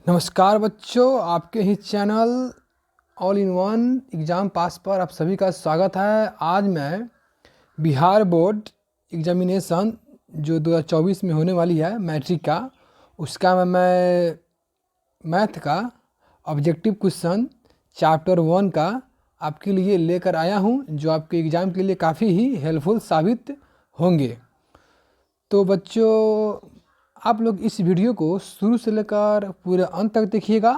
नमस्कार बच्चों, आपके ही channel all in one exam pass पर आप सभी का स्वागत है। आज मैं बिहार बोर्ड एग्जामिनेशन जो 2024 में होने वाली है मैट्रिक का, उसका मैं मैथ का ऑब्जेक्टिव क्वेश्चन चैप्टर 1 का आपके लिए लेकर आया हूं, जो आपके एग्ज़ाम के लिए काफ़ी ही हेल्पफुल साबित होंगे। तो बच्चों, आप लोग इस वीडियो को शुरू से लेकर पूरे अंत तक देखिएगा,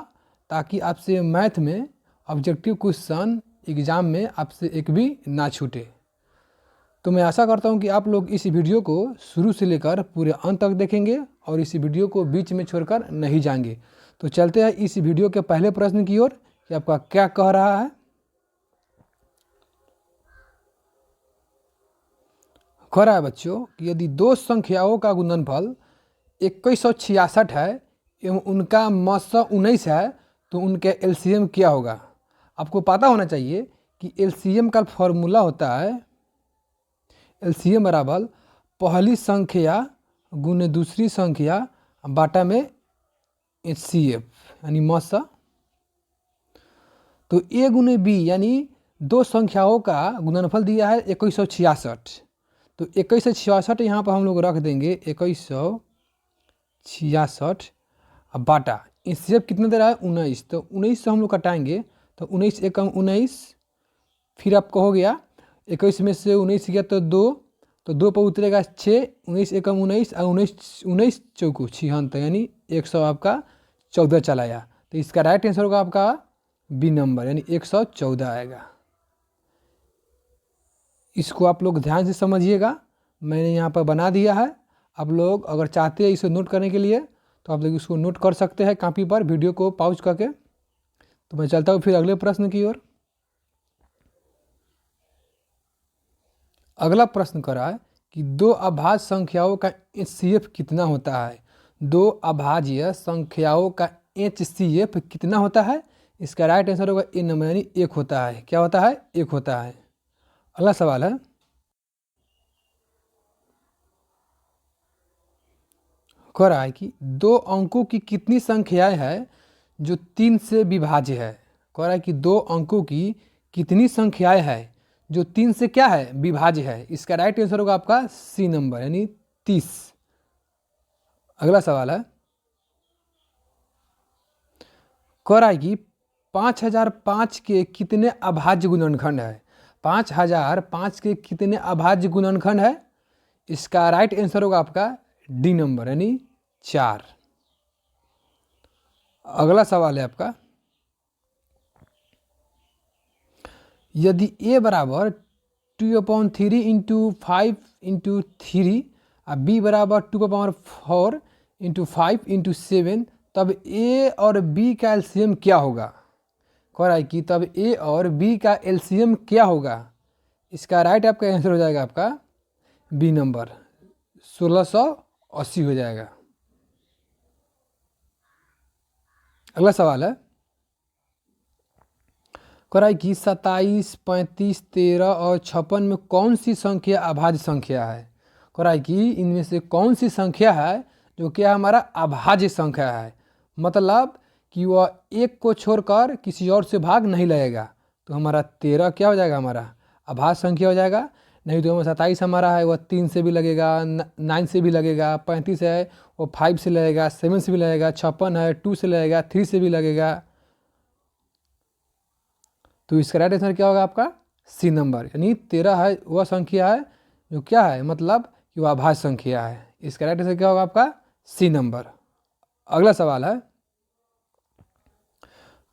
ताकि आपसे मैथ में ऑब्जेक्टिव क्वेश्चन एग्ज़ाम में आपसे एक भी ना छूटे। तो मैं आशा करता हूं कि आप लोग इस वीडियो को शुरू से लेकर पूरे अंत तक देखेंगे और इस वीडियो को बीच में छोड़कर नहीं जाएंगे। तो चलते हैं इस वीडियो के पहले प्रश्न की ओर कि आपका क्या कह रहा है। कह रहा है बच्चों कि यदि दो संख्याओं का गुणनफल 2166 है एवं उनका मस्सा 19 है, तो उनके एलसीएम क्या होगा। आपको पता होना चाहिए कि एलसीएम का फॉर्मूला होता है एलसीएम बराबर पहली संख्या गुने दूसरी संख्या बाटा में एचसीएफ यानी मस्सा। तो ए गुने बी यानी दो संख्याओं का गुणनफल दिया है 2166। तो 2166 यहाँ पर हम लोग रख देंगे 2166 अब बाटा एचसीएफ कितना दे रहा है 19। तो 19 से हम लोग कटाएंगे तो 19 एकम 19, फिर आपको हो गया 21 में से 19 गया तो 2, तो 2 पर उतरेगा 6, 19 एकम 19 और 19 चौको 76 यानी 100 आपका 14 चलाया। तो इसका राइट आंसर होगा आपका बी नंबर यानी 114 आएगा। इसको आप लोग ध्यान से समझिएगा, मैंने यहाँ पर बना दिया है। आप लोग अगर चाहते हैं इसे नोट करने के लिए तो आप लोग इसको नोट कर सकते हैं कॉपी पर, वीडियो को पॉज करके। तो मैं चलता हूँ फिर अगले प्रश्न की ओर। अगला प्रश्न कर रहा है कि दो अभाज्य संख्याओं का एचसीएफ कितना होता है। दो अभाज्य संख्याओं का एचसीएफ कितना होता है। इसका राइट आंसर होगा ए नंबर यानी 1 होता है। क्या होता है? 1 होता है। अगला सवाल है, कह रहा है कि दो अंकों की कितनी संख्याएं हैं जो 3 से विभाज्य है। कह रहा है कि दो अंकों की कितनी संख्याएं हैं जो 3 से क्या है विभाज्य है। इसका राइट आंसर होगा आपका सी नंबर यानी 30। अगला सवाल है, कह रहा है कि 5005 के कितने अभाज्य गुणनखंड है। 5005 के कितने अभाज्य गुणनखंड है। इसका राइट आंसर होगा आपका डी नंबर यानी 4। अगला सवाल है आपका, यदि a बराबर 2/3 इंटू 5 इंटू 3 और b बराबर 2/4 इंटू 5 इंटू 7, तब a और b का एलसीएम क्या होगा। कह रहा है कि तब a और b का एलसीएम क्या होगा। इसका राइट आपका आंसर हो जाएगा आपका बी नंबर 1680 हो जाएगा। अगला सवाल है, कह रहा है कि 27, 35, 13 और 56 में कौन सी संख्या अभाज्य संख्या है। कह रहा है कि इनमें से कौन सी संख्या है जो क्या हमारा अभाज्य संख्या है, मतलब कि वह एक को छोड़कर किसी और से भाग नहीं लगेगा। तो हमारा 13 क्या हो जाएगा, हमारा अभाज्य संख्या हो जाएगा। नहीं तो हमारा 27 हमारा है वह 3 से भी लगेगा, 9 से भी लगेगा। 35 है वो 5 से लगेगा, 7 से भी लगेगा। 56 है 2 से लगेगा, 3 से भी लगेगा। तो इसका राइट आंसर क्या होगा आपका सी नंबर यानी 13 है वह संख्या है जो क्या है, मतलब कि वह अभाज्य संख्या है। इसका राइट आंसर क्या होगा आपका सी नंबर। अगला सवाल है,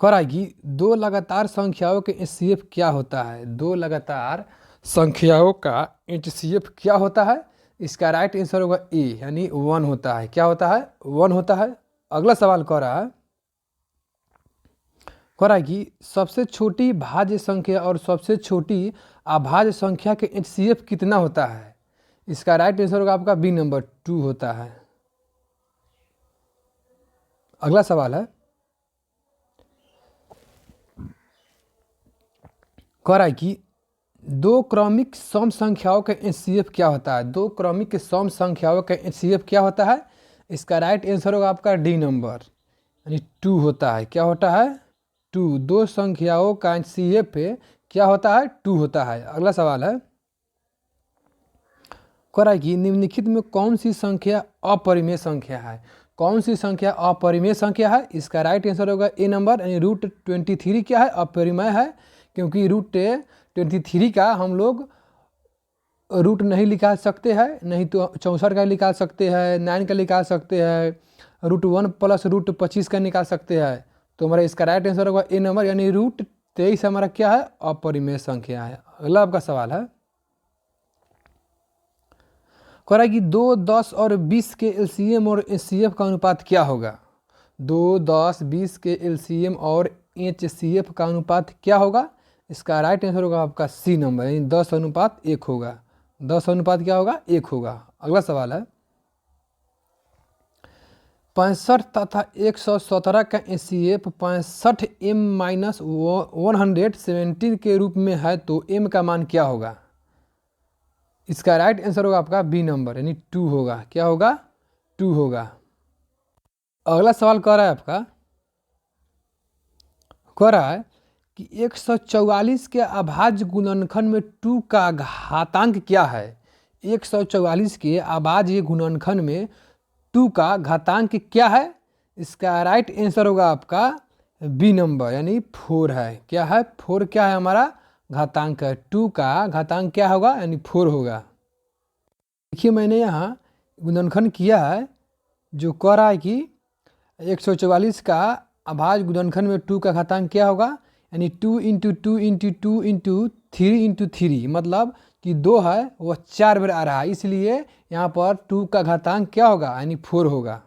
कह रहा है कि दो लगातार संख्याओं के एचसीएफ क्या होता है। दो लगातार संख्याओं का एचसीएफ क्या होता है। इसका राइट आंसर होगा ए यानी 1 होता है। क्या होता है? 1 होता है। अगला सवाल कह रहा है कि सबसे छोटी भाज्य संख्या और सबसे छोटी अभाज्य संख्या के एचसीएफ कितना होता है। इसका राइट आंसर होगा आपका बी नंबर 2 होता है। अगला सवाल है, कह रहा है कि दो क्रमिक सम संख्याओं का एचसीएफ क्या होता है। दो क्रमिक सम संख्याओं का एचसीएफ क्या होता है। इसका राइट आंसर होगा आपका डी नंबर यानी 2 होता है। क्या होता है? 2। दो संख्याओं का HCF क्या होता है? 2 होता है। अगला सवाल है, कह रहा है कि निम्नलिखित में कौन सी संख्या अपरिमेय संख्या है? कौन सी संख्या अपरिमेय संख्या है? इसका राइट आंसर होगा ए नंबर, यानी √23 क्या है? अपरिमेय है, क्योंकि √23 का हम लोग रूट नहीं निकाल सकते हैं, नहीं तो 64 का निकाल सकते हैं, 9 का निकाल सकते हैं, √1 प्लस √25 का निकाल सकते हैं। तो हमारा इसका राइट आंसर होगा ए नंबर, यानी √23 हमारा क्या है? अपरिमेय संख्या है। अगला आपका सवाल है, कह रहा है कि 2, 10 और 20 के LCM और HCF का अनुपात क्या होगा? 2, 10, 20 के LCM और HCF का अनुपात क्या होगा? इसका राइट आंसर होगा आपका सी नंबर, यानी 10:1 होगा। 10 क्या होगा? 1 होगा। अगला सवाल है, 65 तथा 117 का HCF 65m-117 के रूप में है, तो m का मान क्या होगा? इसका राइट आंसर होगा आपका बी नंबर, यानी 2 होगा। क्या होगा? 2 होगा। अगला सवाल कह रहा है आपका, कह रहा है कि 144 के अभाज्य गुणनखंड में 2 का घातांक क्या है? 144 के अभाज्य गुणनखंड में 2 का घातांक क्या है? इसका राइट आंसर होगा आपका बी नंबर, यानी 4 है। क्या है? 4 क्या है? हमारा घातांक है। 2 का घातांक क्या होगा? यानी 4 होगा। देखिए मैंने यहाँ गुणनखंड किया है, जो कह रहा है कि 144 का अभाज्य गुणनखंड में 2 का घातांक क्या होगा? यानी 2 × 2 × 2 × 3 × 3, मतलब कि 2 है वह 4 बार आ रहा है, इसलिए यहाँ पर 2 का घातांक क्या होगा? यानी 4 होगा।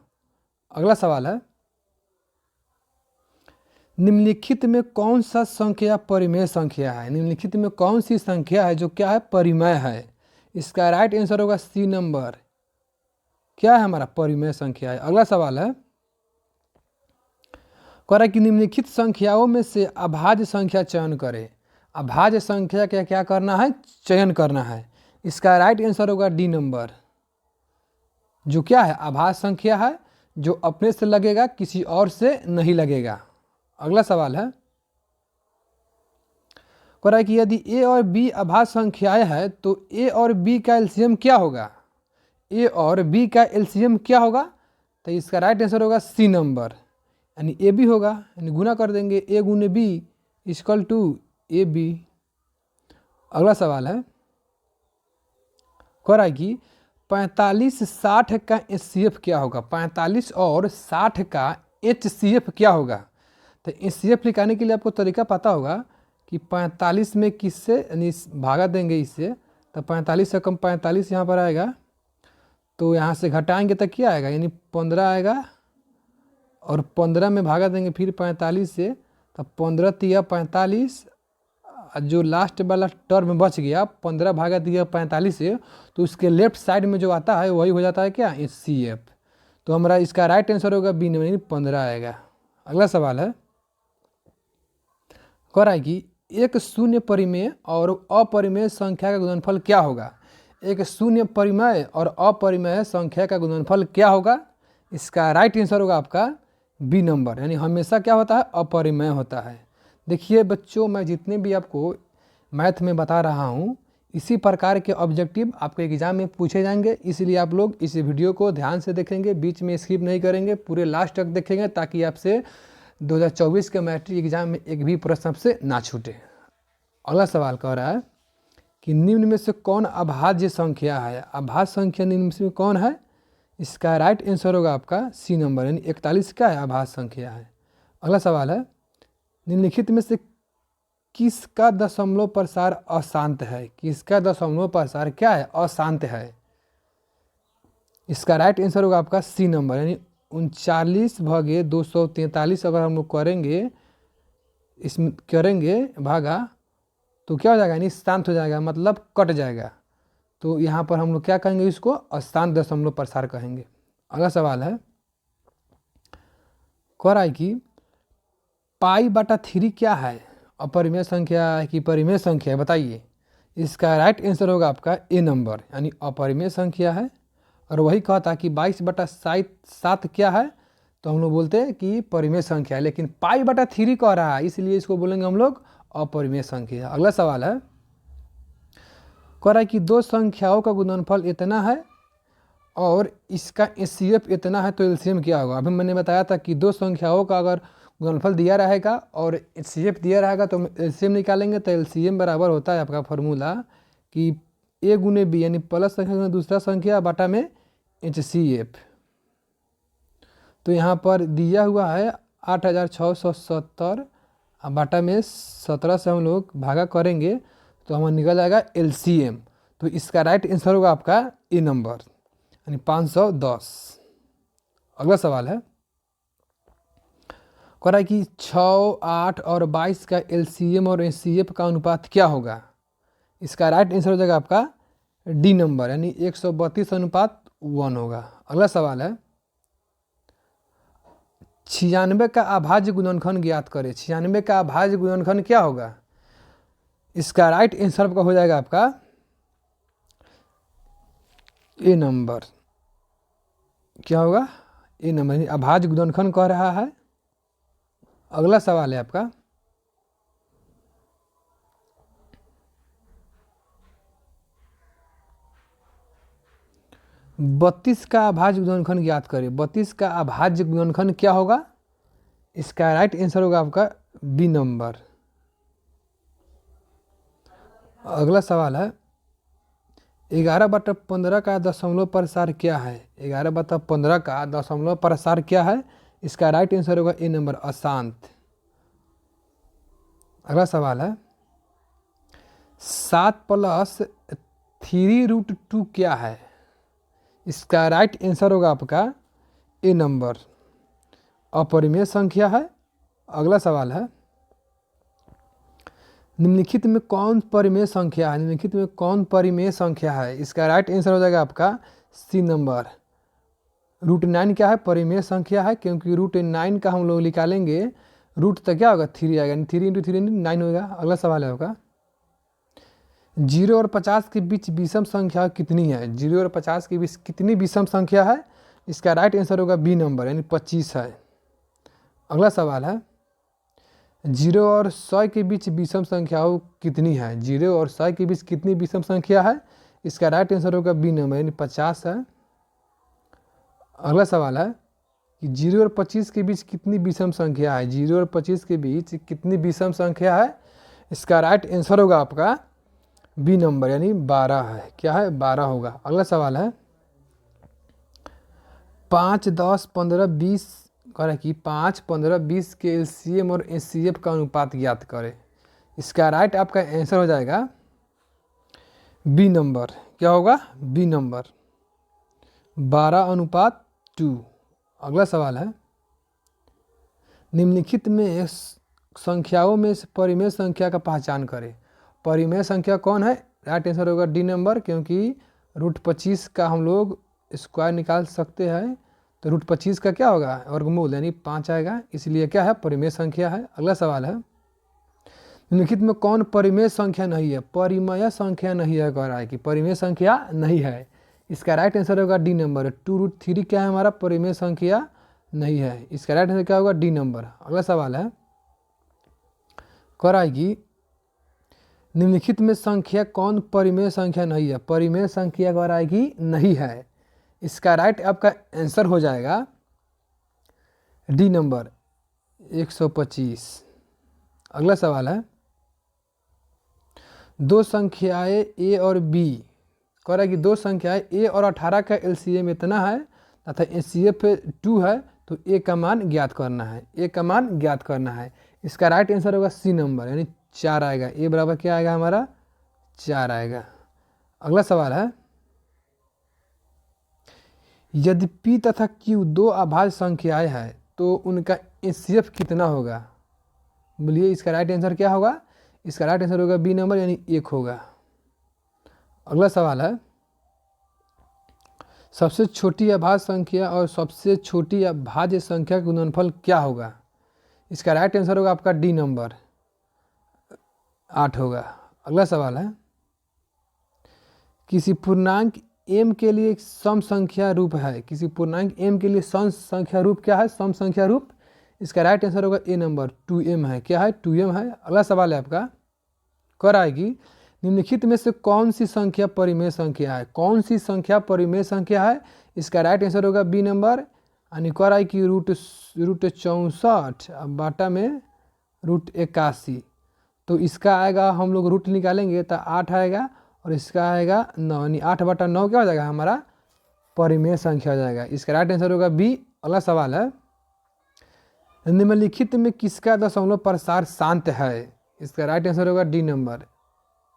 अगला सवाल है, निम्नलिखित में कौन सा संख्या परिमेय संख्या है? निम्नलिखित में कौन सी संख्या है जो क्या है? परिमेय है। इसका राइट आंसर होगा सी नंबर। क्या है? हमारा परिमेय संख्या है। अगला सवाल है, कह रहा है कि निम्नलिखित संख्याओं में से अभाज्य संख्या चयन करें। अभाज्य संख्या का क्या करना है? चयन करना है। इसका राइट आंसर होगा डी नंबर, जो क्या है? अभाज्य संख्या है, जो अपने से लगेगा, किसी और से नहीं लगेगा। अगला सवाल है, कह रहा है कि यदि ए और बी अभाज्य संख्याएं है, तो ए और बी का एलसीएम क्या होगा? ए और बी का एलसीएम क्या होगा? तो इसका राइट आंसर होगा सी नंबर, यानी ए बी होगा। यानी गुना कर देंगे, ए गुने B equal to A B. अगला सवाल है, कह रहा है कि 45-60 का HCF क्या होगा? 45 और 60 का HCF क्या होगा? तो HCF निकालने के लिए आपको तरीका पता होगा कि 45 में किससे यानी भागा देंगे इससे, तो 45 से कम 45 यहाँ पर आएगा, तो यहाँ से घटाएंगे तो क्या आएगा? यानी 15 आएगा, और 15 में भागा देंगे फिर 45 से, तो 15 तिया 45, जो लास्ट वाला टर्म बच गया 15 भागा दिया 45 से, तो उसके लेफ्ट साइड में जो आता है वही हो जाता है क्या? HCF। तो हमारा इसका राइट आंसर होगा बी नंबर, यानी 15 आएगा। अगला सवाल है, कह रहा है कि एक शून्य परिमेय और अपरिमेय संख्या का गुणनफल क्या होगा? एक शून्य परिमेय और अपरिमेय संख्या का गुणनफल क्या होगा? इसका राइट आंसर होगा आपका बी नंबर, यानी हमेशा क्या होता है? अपरिमेय होता है। देखिए बच्चों, मैं जितने भी आपको मैथ में बता रहा हूँ, इसी प्रकार के ऑब्जेक्टिव आपके एग्ज़ाम में पूछे जाएंगे, इसलिए आप लोग इस वीडियो को ध्यान से देखेंगे, बीच में स्किप नहीं करेंगे, पूरे लास्ट तक देखेंगे, ताकि आपसे 2024 के मैट्रिक एग्जाम में एक भी प्रश्न आपसे ना छूटे। अगला सवाल कह रहा है कि निम्न में से कौन अभाज्य संख्या है? अभाज्य संख्या निम्न में से कौन है? इसका राइट आंसर होगा आपका सी नंबर, यानी 41 क्या है? अभाज्य संख्या है। अगला सवाल है, निम्नलिखित में से किसका दशमलव प्रसार अशांत है? किसका दशमलव प्रसार क्या है? अशांत है। इसका राइट आंसर होगा आपका सी नंबर, यानी 39/243 अगर हम लोग करेंगे, इसमें करेंगे भागा, तो क्या हो जाएगा? यानी शांत हो जाएगा, मतलब कट जाएगा। तो यहाँ पर हम लोग क्या कहेंगे? इसको अशांत दशमलव प्रसार कहेंगे। अगला सवाल है, कह रहा है कि π/3 क्या है? अपरिमेय संख्या है कि परिमेय संख्या है? बताइए। इसका राइट आंसर होगा आपका ए नंबर, यानी अपरिमेय संख्या है। और वही कहता है कि 22/7 क्या है? तो हम लोग बोलते हैं कि परिमेय संख्या है, लेकिन पाई बटा 3 कह रहा है इसलिए इसको बोलेंगे हम लोग अपरिमेय संख्या। अगला सवाल है, कह रहा है कि दो संख्याओं का गुणनफल इतना है और इसका एचसीएफ इतना है तो एलसीएम क्या होगा। अभी मैंने बताया था कि दो संख्याओं का अगर गुणनफल दिया रहेगा और एचसीएफ दिया रहेगा तो एलसीएम निकालेंगे। तो एलसीएम बराबर होता है आपका फॉर्मूला कि ए गुने बी, यानी प्लस संख्या गुने दूसरा संख्या बटा में एचसीएफ। तो यहाँ पर दिया हुआ है 8670 बटा में 17 से हम लोग भागा करेंगे तो हमें निकल जाएगा एलसीएम। तो इसका राइट आंसर होगा आपका ए नंबर, यानी 510। अगला सवाल है, कह रहा है कि 6, 8 और 22 का एलसीएम और एचसीएफ का अनुपात क्या होगा। इसका राइट आंसर हो जाएगा आपका डी नंबर, यानी 132 अनुपात 1 होगा। अगला सवाल है, 96 का अभाज्य गुणनखंड ज्ञात करें। 96 का अभाज्य गुणनखंड क्या होगा। इसका राइट आंसर हो जाएगा आपका ए नंबर। क्या होगा, ए नंबर, अभाज्य गुणनखंड कह रहा है। अगला सवाल है आपका, बत्तीस का अभाज्य गुणनखंड ज्ञात करें। 32 का अभाज्य गुणनखंड क्या होगा। इसका राइट आंसर होगा आपका बी नंबर। अगला सवाल है, 11/15 का दशमलव प्रसार क्या है। 11/15 का दशमलव प्रसार क्या है। इसका राइट आंसर होगा ए नंबर, अशांत। अगला सवाल है, 7 + 3√2 क्या है। इसका राइट आंसर होगा आपका ए नंबर, अपरिमेय संख्या है। अगला सवाल है, निम्नलिखित में कौन परिमेय संख्या है। निम्नलिखित में कौन परिमेय संख्या है। इसका राइट आंसर हो जाएगा आपका सी नंबर। √9 क्या है, परिमेय संख्या है, क्योंकि √9 का हम लोग निकालेंगे रूट तक क्या होगा 3 आएगा, 3 × 3 9 होगा। अगला सवाल है आपका, 0 और 50 के बीच विषम संख्या कितनी है। 0 और 50 के बीच कितनी विषम संख्या है। इसका राइट आंसर होगा बी नंबर, यानी 25 है। अगला सवाल है, 0 और 100 के बीच विषम संख्याओं कितनी है। 0 और 100 के बीच कितनी विषम संख्या है। इसका राइट आंसर होगा बी नंबर, यानी 50 है। अगला सवाल है कि 0 और 25 के बीच कितनी विषम संख्या है। 0 और 25 के बीच कितनी विषम संख्या है। इसका राइट आंसर होगा आपका बी नंबर, यानी 12 है। क्या है, 12 होगा। अगला सवाल है, 5, 10, 15, 20 कह रहा है कि 5, 15, 20 के एलसीएम और एचसीएफ का अनुपात ज्ञात करें। इसका राइट आपका आंसर हो जाएगा बी नंबर। क्या होगा, बी नंबर, 12:2। अगला सवाल है, निम्नलिखित में संख्याओं में से परिमेय संख्या का पहचान करें। परिमेय संख्या कौन है। राइट आंसर होगा डी नंबर, क्योंकि √25 का हम लोग स्क्वायर निकाल सकते हैं। तो √25 का क्या होगा, वर्गमूल, यानी 5 आएगा, इसलिए क्या है, परिमेय संख्या है। अगला सवाल है, निम्नलिखित में कौन परिमेय संख्या नहीं है। परिमेय संख्या नहीं है, कह रहा है कि परिमेय संख्या नहीं है। इसका राइट आंसर होगा डी नंबर। 2√3 क्या है हमारा, परिमेय संख्या नहीं है। इसका राइट आंसर क्या होगा, डी नंबर। अगला सवाल है, कह रहा है कि निम्नलिखित में संख्या कौन परिमेय संख्या नहीं है। परिमेय संख्या कह रहा है कि नहीं है। इसका राइट आपका आंसर हो जाएगा डी नंबर, 125। अगला सवाल है, दो संख्याएं ए और बी, कह रहा है कि दो संख्याएं ए और 18 का एलसीएम इतना है तथा एचसीएफ 2 है, तो ए का मान ज्ञात करना है। ए का मान ज्ञात करना है। इसका राइट आंसर होगा सी नंबर, यानी 4 आएगा। ए बराबर क्या आएगा हमारा, 4 आएगा। अगला सवाल है, यदि पी तथा क्यू दो अभाज्य संख्याएं हैं तो उनका एचसीएफ कितना होगा। बोलिए, इसका राइट आंसर क्या होगा। इसका राइट आंसर होगा बी नंबर, यानी 1 होगा। अगला सवाल है, सबसे छोटी अभाज्य संख्या और सबसे छोटी अभाज्य संख्या का गुणनफल क्या होगा। इसका राइट आंसर होगा आपका डी नंबर, 8 होगा। अगला सवाल है, किसी पूर्णांक m के लिए सम संख्या रूप है, किसी पूर्णांक m के लिए सम संख्या रूप क्या है, सम संख्या रूप, इसका राइट आंसर होगा ए नंबर 2m है। क्या है, 2m है। अगला सवाल है आपका, कर आएगी, निम्नलिखित में से कौन सी संख्या परिमेय संख्या है, कौन सी संख्या परिमेय संख्या है, इसका राइट आंसर होगा बी नंबर, यानी कर आएगी रूट 64 अब बाटा में रूट 81, तो इसका आएगा, हम लोग रूट निकालेंगे तो 8 आएगा और इसका आएगा 9, यानी 8/9 क्या हो जाएगा हमारा, परिमेय संख्या हो जाएगा। इसका राइट आंसर होगा बी। अगला सवाल है, निम्नलिखित में किसका दशमलव प्रसार शांत है, इसका राइट आंसर होगा डी नंबर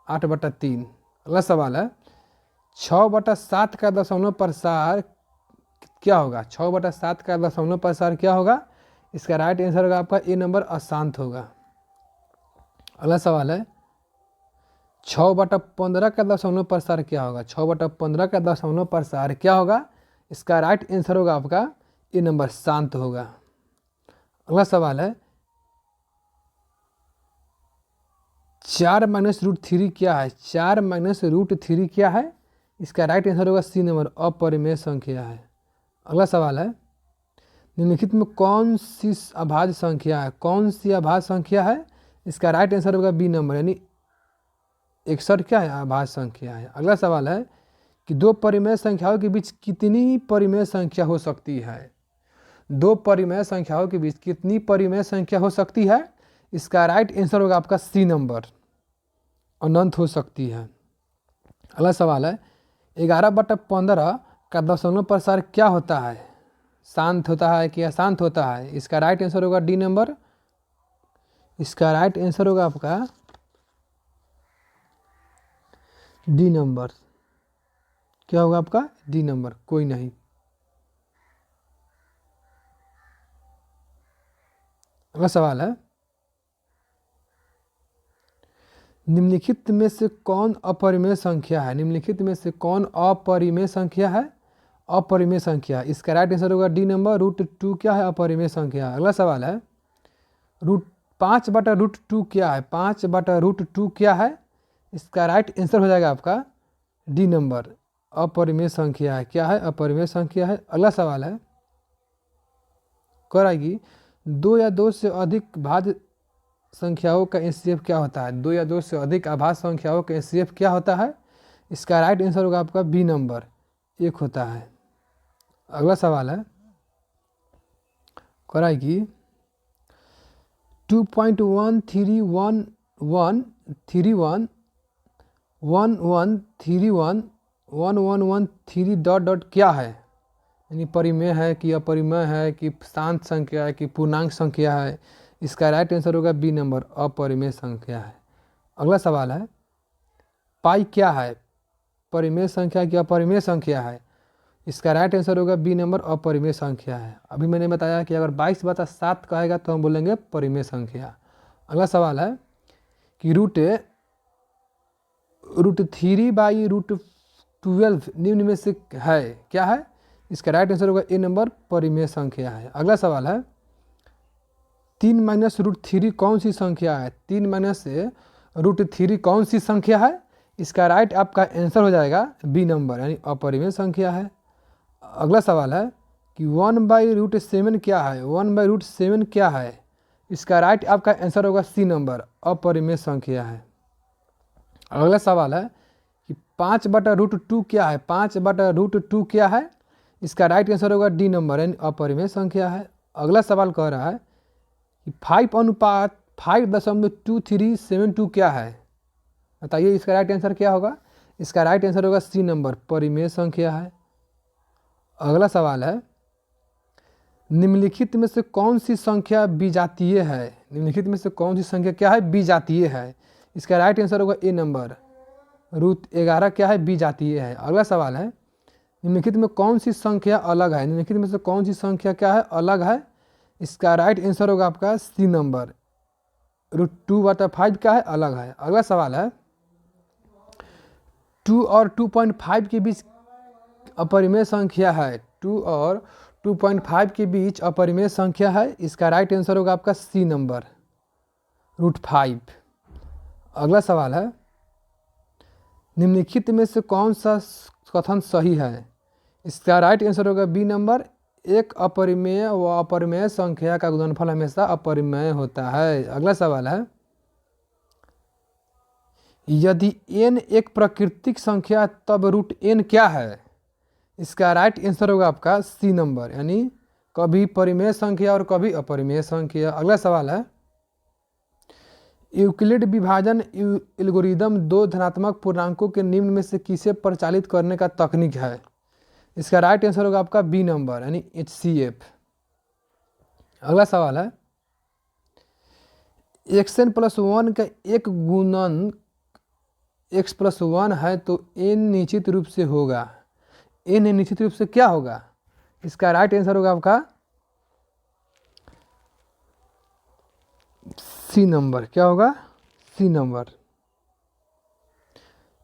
8/3। अगला सवाल है, 6/7 का दशमलव प्रसार क्या होगा, 6/7 का दशमलव प्रसार क्या होगा, इसका राइट आंसर होगा आपका ए नंबर अशांत होगा। अगला सवाल है, 6/15 का दशमलव प्रसार क्या होगा, 6/15 का दशमलव प्रसार क्या होगा, इसका राइट आंसर होगा आपका ए नंबर शांत होगा। अगला सवाल है, 4 - √3 क्या है, 4 - √3 क्या है, इसका राइट आंसर होगा सी नंबर अपरिमेय संख्या है। अगला सवाल है, निम्नलिखित में कौन सी अभाज्य संख्या है, कौन सी अभाज्य संख्या है, इसका राइट आंसर होगा बी नंबर, यानी 61 क्या है, अभाज्य संख्या है। अगला सवाल है कि दो परिमेय संख्याओं के बीच कितनी परिमेय संख्या हो सकती है, दो परिमेय संख्याओं के बीच कितनी परिमेय संख्या हो सकती है, इसका राइट आंसर होगा आपका सी नंबर, अनंत हो सकती है। अगला सवाल है, 11/15 का दशमलव प्रसार क्या होता है, शांत होता है कि अशांत होता है, इसका राइट आंसर होगा डी नंबर, इसका राइट आंसर होगा आपका डी नंबर, क्या होगा आपका डी नंबर, कोई नहीं। अगला सवाल है, निम्नलिखित में से कौन अपरिमेय संख्या है, निम्नलिखित में से कौन अपरिमेय संख्या है, अपरिमेय संख्या, इसका राइट आंसर होगा डी नंबर, √2 क्या है, अपरिमेय संख्या। अगला सवाल है, 5/√2 क्या है, 5/√2 क्या है, इसका राइट आंसर हो जाएगा आपका डी नंबर, अपरिमेय संख्या है। क्या है, अपरिमेय संख्या है। अगला सवाल है, कराएगी, 2 या 2 से अधिक भाज्य संख्याओं का एचसीएफ क्या होता है, 2 या 2 से अधिक अभाज्य संख्याओं का एचसीएफ क्या होता है, इसका राइट आंसर होगा आपका बी नंबर, 1 होता है। अगला सवाल है, कराएगी, 2.13111311113 ... क्या है, यानी परिमेय है कि अपरिमेय है कि शांत संख्या है कि पूर्णांक संख्या है, इसका राइट आंसर होगा बी नंबर, अपरिमेय संख्या है। अगला सवाल है, पाई क्या है, परिमेय संख्या कि अपरिमेय संख्या है, इसका राइट आंसर होगा बी नंबर, अपरिमेय संख्या है। अभी मैंने बताया कि अगर 22/7 कहेगा तो हम बोलेंगे परिमेय संख्या। अगला सवाल है कि √3/√12 निम्न में से है, क्या है, इसका राइट आंसर होगा ए नंबर, परिमेय संख्या है। अगला सवाल है, 3 - √3 कौन सी संख्या है, 3 - √3 कौन सी संख्या है, इसका राइट आपका आंसर हो जाएगा बी नंबर, यानी अपरिमेय संख्या है। अगला सवाल है कि 1/√7 क्या है, 1/√7 क्या है, इसका राइट आपका आंसर होगा सी नंबर, अपरिमेय संख्या है। अगला सवाल है कि 5/√2 क्या है, 5/√2 क्या है, इसका राइट आंसर होगा डी नंबर, यानी अपरिमेय संख्या है। अगला सवाल कह रहा है कि 5:5.2372 क्या है, बताइए इसका राइट आंसर क्या होगा, इसका राइट आंसर होगा सी नंबर, परिमेय संख्या है। अगला सवाल है, निम्नलिखित में से कौन सी संख्या विजातीय है, निम्नलिखित में से कौन सी संख्या क्या है, विजातीय है, इसका राइट आंसर होगा ए नंबर, √11 क्या है, विजातीय है। अगला सवाल है, निम्नलिखित में कौन सी संख्या अलग है, निम्नलिखित में से कौन सी संख्या क्या है, अलग है, इसका राइट आंसर होगा आपका सी नंबर, √2/5 क्या है, अलग है। अगला सवाल है, 2 और 2.5 के बीच अपरिमेय संख्या है, 2 और 2.5 के बीच अपरिमेय संख्या है, इसका राइट आंसर होगा आपका सी नंबर, √5। अगला सवाल है, निम्नलिखित में से कौन सा कथन सही है? इसका राइट आंसर होगा बी नंबर, एक अपरिमेय व अपरिमेय संख्या का गुणनफल हमेशा अपरिमेय होता है। अगला सवाल है, यदि n एक प्राकृतिक संख्या तब रूट n क्या है? इसका राइट आंसर होगा आपका सी नंबर, यानी कभी परिमेय संख्या और कभी अपरिमेय संख्या। अगला सवाल है, यूक्लिड विभाजन एल्गोरिदम दो धनात्मक पूर्णांकों के निम्न में से किसे परिचालित करने का तकनीक है? इसका राइट आंसर होगा आपका बी नंबर, यानी HCF। अगला सवाल है, xn+1 का एक गुणन x+1 है तो n निश्चित रूप से होगा, n निश्चित रूप से क्या होगा? इसका राइट आंसर होगा आपका सी नंबर। क्या होगा? C number.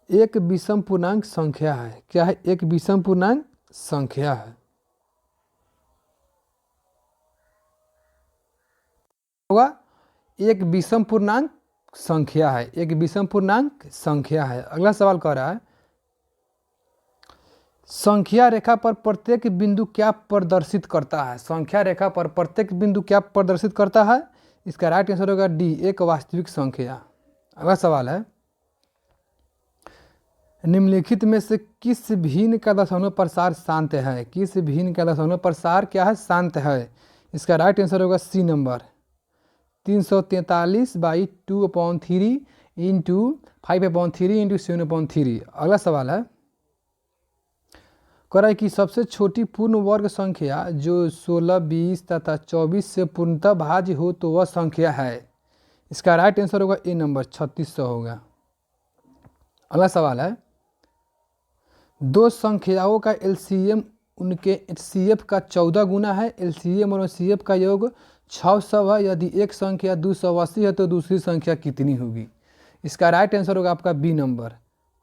एक विषम पूर्णांक संख्या है। क्या है? एक विषम पूर्णांक संख्या है। होगा एक विषम पूर्णांक संख्या है, एक विषम पूर्णांक संख्या है। अगला सवाल कह रहा है, संख्या रेखा पर प्रत्येक बिंदु क्या प्रदर्शित करता है? संख्या रेखा पर प्रत्येक बिंदु क्या प्रदर्शित करता है? इसका राइट आंसर होगा डी, एक वास्तविक संख्या। अगला सवाल है, निम्नलिखित में से किस भिन्न का दशमलव प्रसार शांत है? किस भिन्न का दशमलव प्रसार क्या है? शांत है। इसका राइट आंसर होगा सी नंबर, 343/2/3 इंटू 5/3 इंटू 7/3। अगला सवाल है, कह रहा है कि सबसे छोटी पूर्ण वर्ग संख्या जो 16, 20 तथा 24 से पूर्णतः भाज्य हो तो वह संख्या है। इसका राइट आंसर होगा ए नंबर, 3600 होगा। अगला सवाल है, दो संख्याओं का LCM उनके HCF का 14 गुना है। LCM और HCF का योग 600 है। यदि एक संख्या 280 है तो दूसरी संख्या कितनी होगी? इसका राइट आंसर होगा आपका बी नंबर,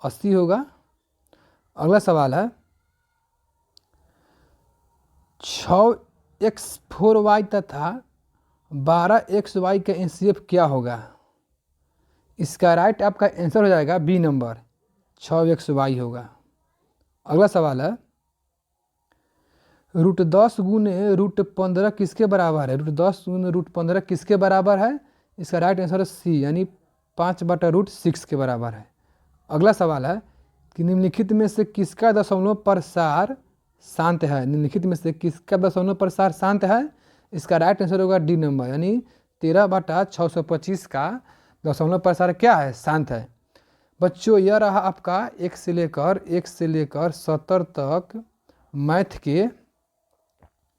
80 होगा। अगला सवाल है, 6x4y तथा 12xy का HCF क्या होगा? इसका राइट आपका आंसर हो जाएगा बी नंबर, 6xy होगा। अगला सवाल है, √10 गुने √15 किसके बराबर है? √10 गुने √15 किसके बराबर है? इसका राइट आंसर है सी, यानी 5/√6 के बराबर है। अगला सवाल है कि निम्नलिखित में से किसका दशमलव प्रसार शांत है? निम्नलिखित में से किसका दशमलव प्रसार शांत है? इसका राइट आंसर होगा डी नंबर, यानी 13/625 का दशमलव प्रसार क्या है? शांत है। बच्चों, यह रहा आपका 1 से लेकर 70 तक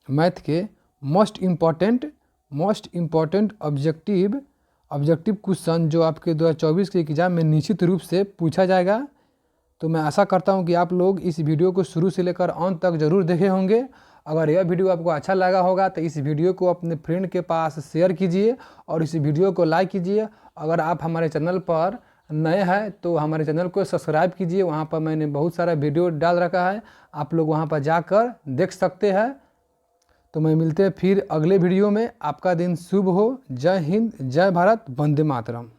मैथ के मोस्ट इम्पॉर्टेंट ऑब्जेक्टिव क्वेश्चन जो आपके 2024 के एग्जाम में निश्चित रूप से पूछा जाएगा। तो मैं आशा करता हूं कि आप लोग इस वीडियो को शुरू से लेकर अंत तक जरूर देखे होंगे। अगर यह वीडियो आपको अच्छा लगा होगा तो इस वीडियो को अपने फ्रेंड के पास शेयर कीजिए और इस वीडियो को लाइक कीजिए। अगर आप हमारे चैनल पर नए हैं तो हमारे चैनल को सब्सक्राइब कीजिए, वहां पर मैंने बहुत सारा वीडियो डाल रखा है, आप लोग वहां पर जाकर देख सकते हैं। तो मैं मिलते हैं फिर अगले वीडियो में। आपका दिन शुभ हो। जय हिंद, जय भारत, वंदे मातरम।